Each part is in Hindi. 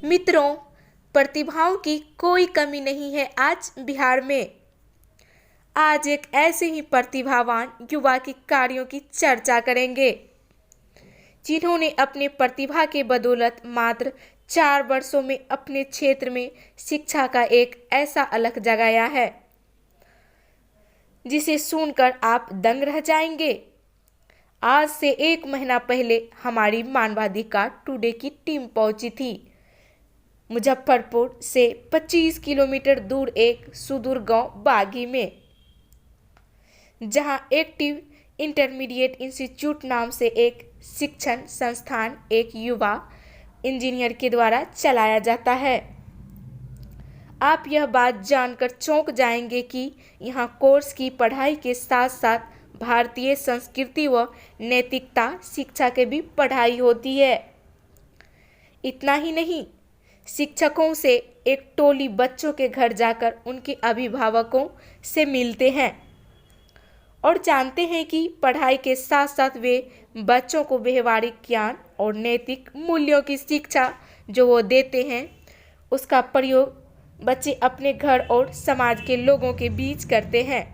मित्रों, प्रतिभाओं की कोई कमी नहीं है आज बिहार में। आज एक ऐसे ही प्रतिभावान युवा के कार्यों की चर्चा करेंगे जिन्होंने अपने प्रतिभा के बदौलत मात्र 4 वर्षों में अपने क्षेत्र में शिक्षा का एक ऐसा अलख जगाया है जिसे सुनकर आप दंग रह जाएंगे। आज से 1 महीना पहले हमारी मानवाधिकार टुडे की टीम पहुंची थी मुजफ्फरपुर से 25 किलोमीटर दूर एक सुदूर गांव बागी में, जहां एक्टिव इंटरमीडिएट इंस्टीट्यूट नाम से एक शिक्षण संस्थान एक युवा इंजीनियर के द्वारा चलाया जाता है। आप यह बात जानकर चौंक जाएंगे कि यहाँ कोर्स की पढ़ाई के साथ साथ भारतीय संस्कृति व नैतिकता शिक्षा की भी पढ़ाई होती है। इतना ही नहीं, शिक्षकों से एक टोली बच्चों के घर जाकर उनके अभिभावकों से मिलते हैं और जानते हैं कि पढ़ाई के साथ साथ वे बच्चों को व्यवहारिक ज्ञान और नैतिक मूल्यों की शिक्षा जो वो देते हैं उसका प्रयोग बच्चे अपने घर और समाज के लोगों के बीच करते हैं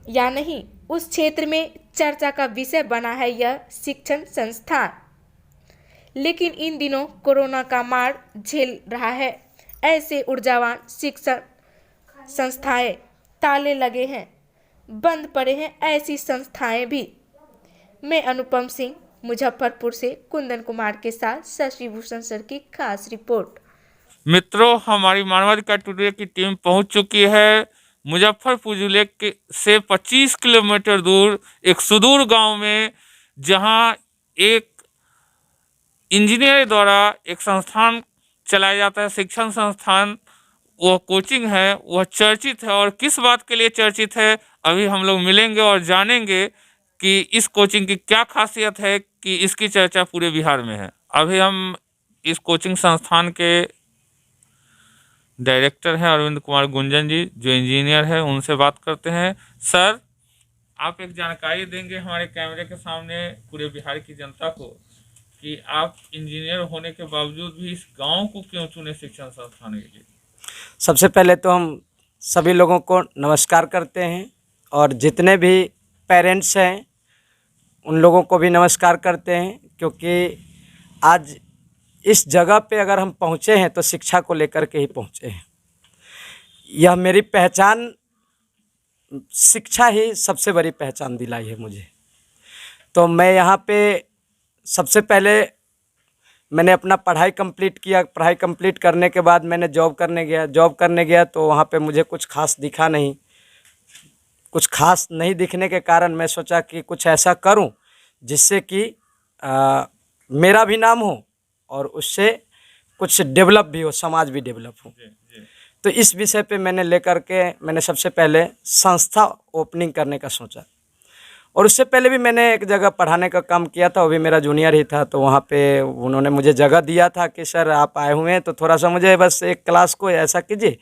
या नहीं, उस क्षेत्र में चर्चा का विषय बना है यह शिक्षण संस्थान। लेकिन इन दिनों कोरोना का मार झेल रहा है। ऐसे ऊर्जावान शिक्षण संस्थाएं ताले लगे हैं, बंद पड़े हैं ऐसी संस्थाएं भी। मैं अनुपम सिंह मुजफ्फरपुर से कुंदन कुमार के साथ शशि भूषण सर की खास रिपोर्ट। मित्रों, हमारी मानवाधिकार टुडे की टीम पहुंच चुकी है मुजफ्फरपुर जिले के से 25 किलोमीटर दूर एक सुदूर गांव में, जहां एक इंजीनियर द्वारा एक संस्थान चलाया जाता है, शिक्षण संस्थान। वह कोचिंग है, वह चर्चित है और किस बात के लिए चर्चित है अभी हम लोग मिलेंगे और जानेंगे कि इस कोचिंग की क्या खासियत है कि इसकी चर्चा पूरे बिहार में है। अभी हम इस कोचिंग संस्थान के डायरेक्टर हैं अरविंद कुमार गुंजन जी, जो इंजीनियर है, उनसे बात करते हैं। सर, आप एक जानकारी देंगे हमारे कैमरे के सामने पूरे बिहार की जनता को कि आप इंजीनियर होने के बावजूद भी इस गांव को क्यों चुने शिक्षण संस्थान के लिए? सबसे पहले तो हम सभी लोगों को नमस्कार करते हैं और जितने भी पेरेंट्स हैं उन लोगों को भी नमस्कार करते हैं, क्योंकि आज इस जगह पे अगर हम पहुँचे हैं तो शिक्षा को लेकर के ही पहुँचे हैं। यह मेरी पहचान, शिक्षा ही सबसे बड़ी पहचान दिलाई है मुझे। तो मैं यहाँ पे सबसे पहले मैंने अपना पढ़ाई कंप्लीट किया। पढ़ाई कंप्लीट करने के बाद मैंने जॉब करने गया तो वहाँ पे मुझे कुछ खास दिखा नहीं। कुछ खास नहीं दिखने के कारण मैं सोचा कि कुछ ऐसा करूं जिससे कि मेरा भी नाम हो और उससे कुछ डेवलप भी हो, समाज भी डेवलप हो। तो इस विषय पे मैंने सबसे पहले संस्था ओपनिंग करने का सोचा। और उससे पहले भी मैंने एक जगह पढ़ाने का काम किया था, वो भी मेरा जूनियर ही था। तो वहाँ पे उन्होंने मुझे जगह दिया था कि सर आप आए हुए हैं तो थोड़ा सा मुझे बस एक क्लास को ऐसा कीजिए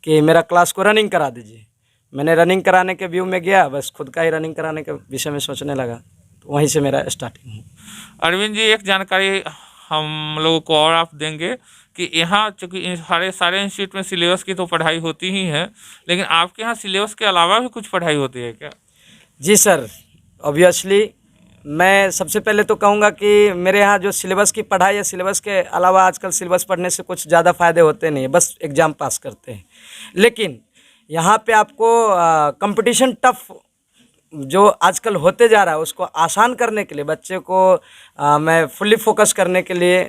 कि मेरा क्लास को रनिंग करा दीजिए। मैंने रनिंग कराने के व्यू में गया, बस खुद का ही रनिंग कराने के विषय में सोचने लगा। तो वहीं से मेरा स्टार्टिंग हुआ। अरविंद जी, एक जानकारी हम लोगों को और आप देंगे कि यहाँ चूँकि सारे इंस्टीट्यूट में सिलेबस की तो पढ़ाई होती ही है, लेकिन आपके यहाँ सिलेबस के अलावा भी कुछ पढ़ाई होती है क्या? जी सर, ऑब्वियसली मैं सबसे पहले तो कहूँगा कि मेरे यहाँ जो सिलेबस की पढ़ाई है, सिलेबस के अलावा आजकल सिलेबस पढ़ने से कुछ ज़्यादा फ़ायदे होते नहीं है, बस एग्ज़ाम पास करते हैं। लेकिन यहाँ पे आपको कंपटीशन टफ जो आजकल होते जा रहा है उसको आसान करने के लिए बच्चे को मैं फुल्ली फोकस करने के लिए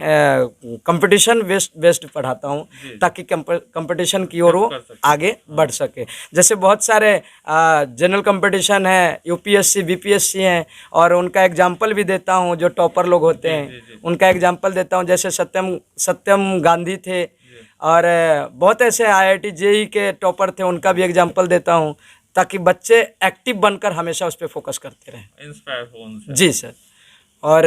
कंपटीशन बेस्ड पढ़ाता हूँ, ताकि कंपटीशन की ओर वो आगे बढ़ सके। जैसे बहुत सारे जनरल कंपटीशन है, यूपीएससी बीपीएससी हैं, और उनका एग्जाम्पल भी देता हूँ। जो टॉपर लोग होते हैं उनका एग्जाम्पल देता हूँ। जैसे सत्यम गांधी थे और बहुत ऐसे आईआईटी जेईई के टॉपर थे, उनका भी एग्जाम्पल देता हूँ, ताकि बच्चे एक्टिव बनकर हमेशा उस पर फोकस करते रहें, इंस्पायर हो उनसे। जी सर। और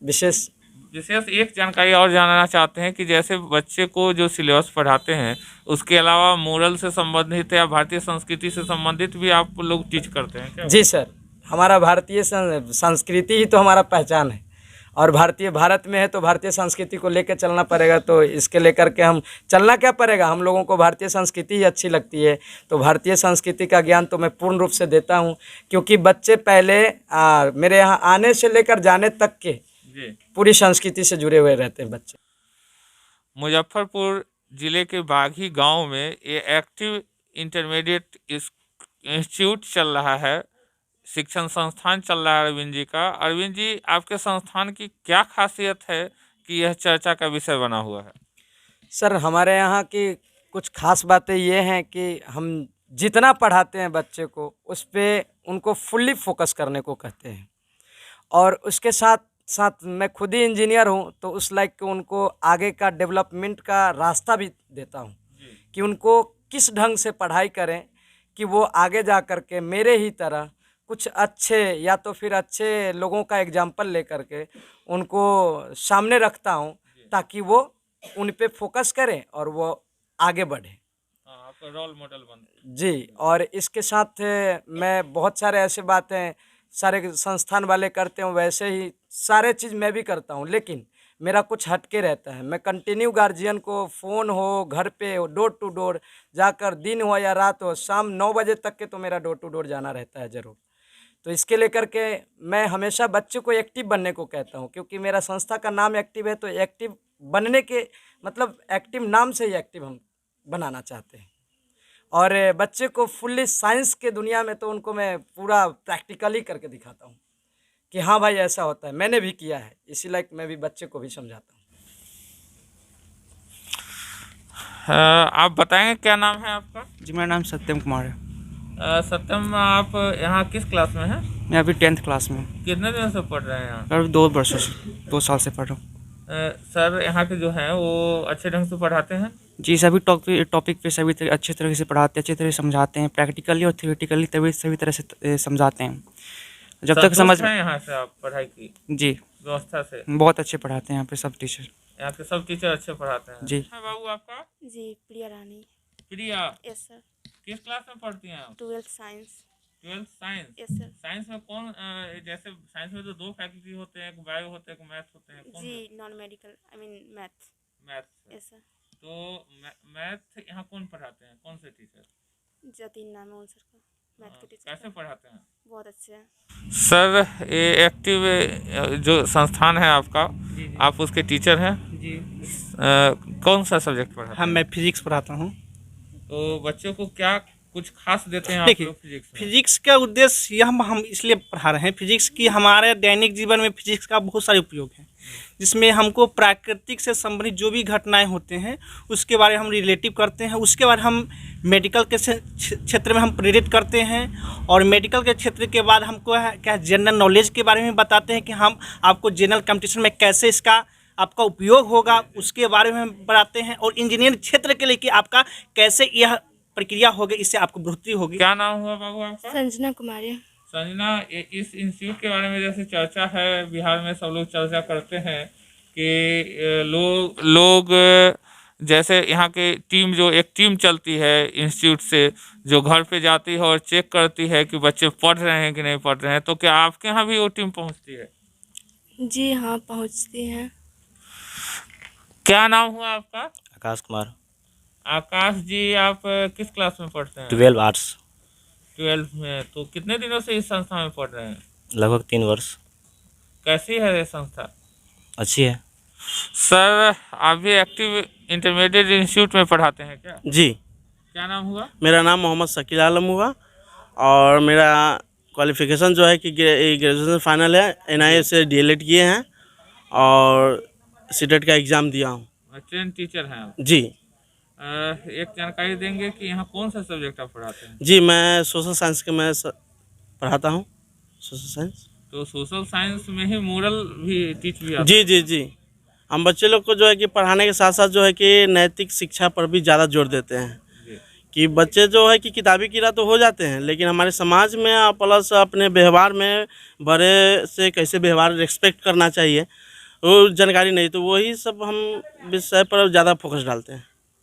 विशेष एक जानकारी और जानना चाहते हैं कि जैसे बच्चे को जो सिलेबस पढ़ाते हैं उसके अलावा मोरल से संबंधित या भारतीय संस्कृति से संबंधित भी आप लोग टीच करते हैं क्या? जी सर, हमारा भारतीय संस्कृति ही तो हमारा पहचान है और भारत में है तो भारतीय संस्कृति को लेकर चलना पड़ेगा। तो इसके लेकर के हम चलना क्या पड़ेगा, हम लोगों को भारतीय संस्कृति ही अच्छी लगती है। तो भारतीय संस्कृति का ज्ञान तो मैं पूर्ण रूप से देता हूँ, क्योंकि बच्चे पहले मेरे यहाँ आने से लेकर जाने तक के जी। पूरी संस्कृति से जुड़े हुए रहते हैं बच्चे। मुजफ्फरपुर जिले के बागी गांव में ये एक्टिव इंटरमीडिएट इंस्टीट्यूट चल रहा है, शिक्षण संस्थान चल रहा है अरविंद जी का। अरविंद जी, आपके संस्थान की क्या खासियत है कि यह चर्चा का विषय बना हुआ है? सर, हमारे यहाँ की कुछ खास बातें ये हैं कि हम जितना पढ़ाते हैं बच्चे को, उस पर उनको फुल्ली फोकस करने को कहते हैं। और उसके साथ साथ मैं खुद ही इंजीनियर हूँ, तो उस लाइक के उनको आगे का डेवलपमेंट का रास्ता भी देता हूँ कि उनको किस ढंग से पढ़ाई करें कि वो आगे जा कर के मेरे ही तरह कुछ अच्छे या तो फिर अच्छे लोगों का एग्जाम्पल लेकर के उनको सामने रखता हूँ, ताकि वो उन पे फोकस करें और वो आगे बढ़े। आपका रोल मॉडल बन। जी, और इसके साथ मैं बहुत सारे ऐसे बातें सारे संस्थान वाले करते हैं, वैसे ही सारे चीज़ मैं भी करता हूँ, लेकिन मेरा कुछ हटके रहता है। मैं कंटिन्यू गार्जियन को फ़ोन हो, घर पे हो, डोर टू डोर जाकर, दिन हो या रात हो, शाम 9 बजे तक के तो मेरा डोर टू डोर जाना रहता है ज़रूर। तो इसके लेकर के मैं हमेशा बच्चे को एक्टिव बनने को कहता हूँ, क्योंकि मेरा संस्था का नाम एक्टिव है। तो एक्टिव बनने के मतलब एक्टिव नाम से ही एक्टिव हम बनाना चाहते हैं। और बच्चे को फुल्ली साइंस के दुनिया में तो उनको मैं पूरा प्रैक्टिकली करके दिखाता हूँ कि हाँ भाई ऐसा होता है, मैंने भी किया है, इसी लाइक मैं भी बच्चे को भी समझाता हूँ। आप बताएंगे क्या नाम है आपका? जी, मेरा नाम सत्यम कुमार है। सत्यम, आप यहाँ किस क्लास में हैं? मैं अभी 10th क्लास में हूँ। कितने दिन से पढ़ रहे हैं यहाँ? और 2 वर्षों से 2 साल से पढ़ रहा हूँ। सर, यहाँ के जो हैं वो अच्छे ढंग से पढ़ाते हैं? जी, सभी टॉपिक पे सभी अच्छे तरह से पढ़ाते हैं, अच्छे तरह से समझाते हैं, प्रैक्टिकली और थियोरेटिकली सभी तरह से समझाते हैं। जब तक समझ में यहाँ से आप पढ़ाई की जी व्यवस्था से बहुत अच्छे पढ़ाते हैं यहाँ पे सब टीचर। यहाँ के सब टीचर अच्छे पढ़ाते हैं जी। बाबू, आपका? जी, प्रिया रानी। प्रिया, यस सर। किस क्लास में पढ़ती हैं आप? 12th science. 12th science. Yes sir. Science में कौन, जैसे साइंस में तो 2 फैकल्टी होते हैं, एक बायो होते हैं, एक मैथ होते हैं, कौन? जी, non medical, I mean math. Math. Yes sir. तो मैथ यहाँ कौन पढ़ाते हैं, कौन से टीचर? जतिन नाम है उन सर का, मैथ के टीचर। कैसे पढ़ाते हैं? बहुत अच्छे हैं सर। ये एक्टिव जो संस्थान है आपका, आप उसके टीचर हैं? जी। कौन सा सब्जेक्ट पढ़ाते हैं? हाँ, मैं फिजिक्स पढ़ाता हूँ। तो बच्चों को क्या कुछ खास देते हैं आप देखिए, लोग फिजिक्स में? फिजिक्स का उद्देश्य यह हम इसलिए पढ़ा रहे हैं, फिजिक्स की हमारे दैनिक जीवन में फिजिक्स का बहुत सारे उपयोग है, जिसमें हमको प्राकृतिक से संबंधित जो भी घटनाएं होते हैं उसके बारे में हम रिलेटिव करते हैं, उसके बाद हम मेडिकल के क्षेत्र में हम प्रेरित करते हैं, और मेडिकल के क्षेत्र के बाद हमको क्या जनरल नॉलेज के बारे में बताते हैं कि हम आपको जनरल कंपटीशन में कैसे इसका आपका उपयोग होगा उसके बारे में हम बताते हैं, और इंजीनियरिंग क्षेत्र के लिए कि आपका कैसे यह प्रक्रिया होगी, इससे आपको बढ़ोतरी होगी। क्या नाम हुआ बाबू आपका? संजना कुमारी। संजना, इस इंस्टीट्यूट के बारे में जैसे चर्चा है, बिहार में सब लोग चर्चा करते हैं कि लोग जैसे यहाँ के टीम, जो एक टीम चलती है इंस्टीट्यूट से, जो घर पे जाती है और चेक करती है कि बच्चे पढ़ रहे हैं कि नहीं पढ़ रहे हैं, तो क्या आपके यहाँ भी वो टीम पहुँचती है? जी हाँ, पहुँचती हैं। क्या नाम हुआ आपका? आकाश कुमार। आकाश जी, आप किस क्लास में पढ़ते हैं? 12 आर्ट्स। 12th में। तो कितने दिनों से इस संस्था में पढ़ रहे हैं? लगभग 3 वर्ष। कैसी है ये संस्था? अच्छी है सर, आप भी एक्टिव इंटरमीडिएट इंस्टीट्यूट में पढ़ाते हैं क्या? जी, क्या नाम हुआ? मेरा नाम मोहम्मद शकील आलम हुआ, और मेरा क्वालिफ़िकेशन जो है कि ग्रेजुएशन फाइनल है, NIA से DLED किए हैं और सीटेट का एग्ज़ाम दिया हूँ। ट्रेन टीचर हैं आप? जी। एक जानकारी देंगे कि यहाँ कौन सा सब्जेक्ट आप पढ़ाते हैं? जी, मैं सोशल साइंस के मैं पढ़ाता हूँ, सोशल साइंस। तो सोशल साइंस में ही मोरल भी टीच भी आता जी जी जी, हम बच्चे लोग को जो है कि पढ़ाने के साथ साथ जो है कि नैतिक शिक्षा पर भी ज़्यादा जोर देते हैं कि बच्चे जो है कि किताबी कीड़ा तो हो जाते हैं, लेकिन हमारे समाज में प्लस अपने व्यवहार में बड़े से कैसे व्यवहार रिस्पेक्ट करना चाहिए वो जानकारी नहीं, तो वही सब हम विषय पर ज़्यादा फोकस डालते हैं।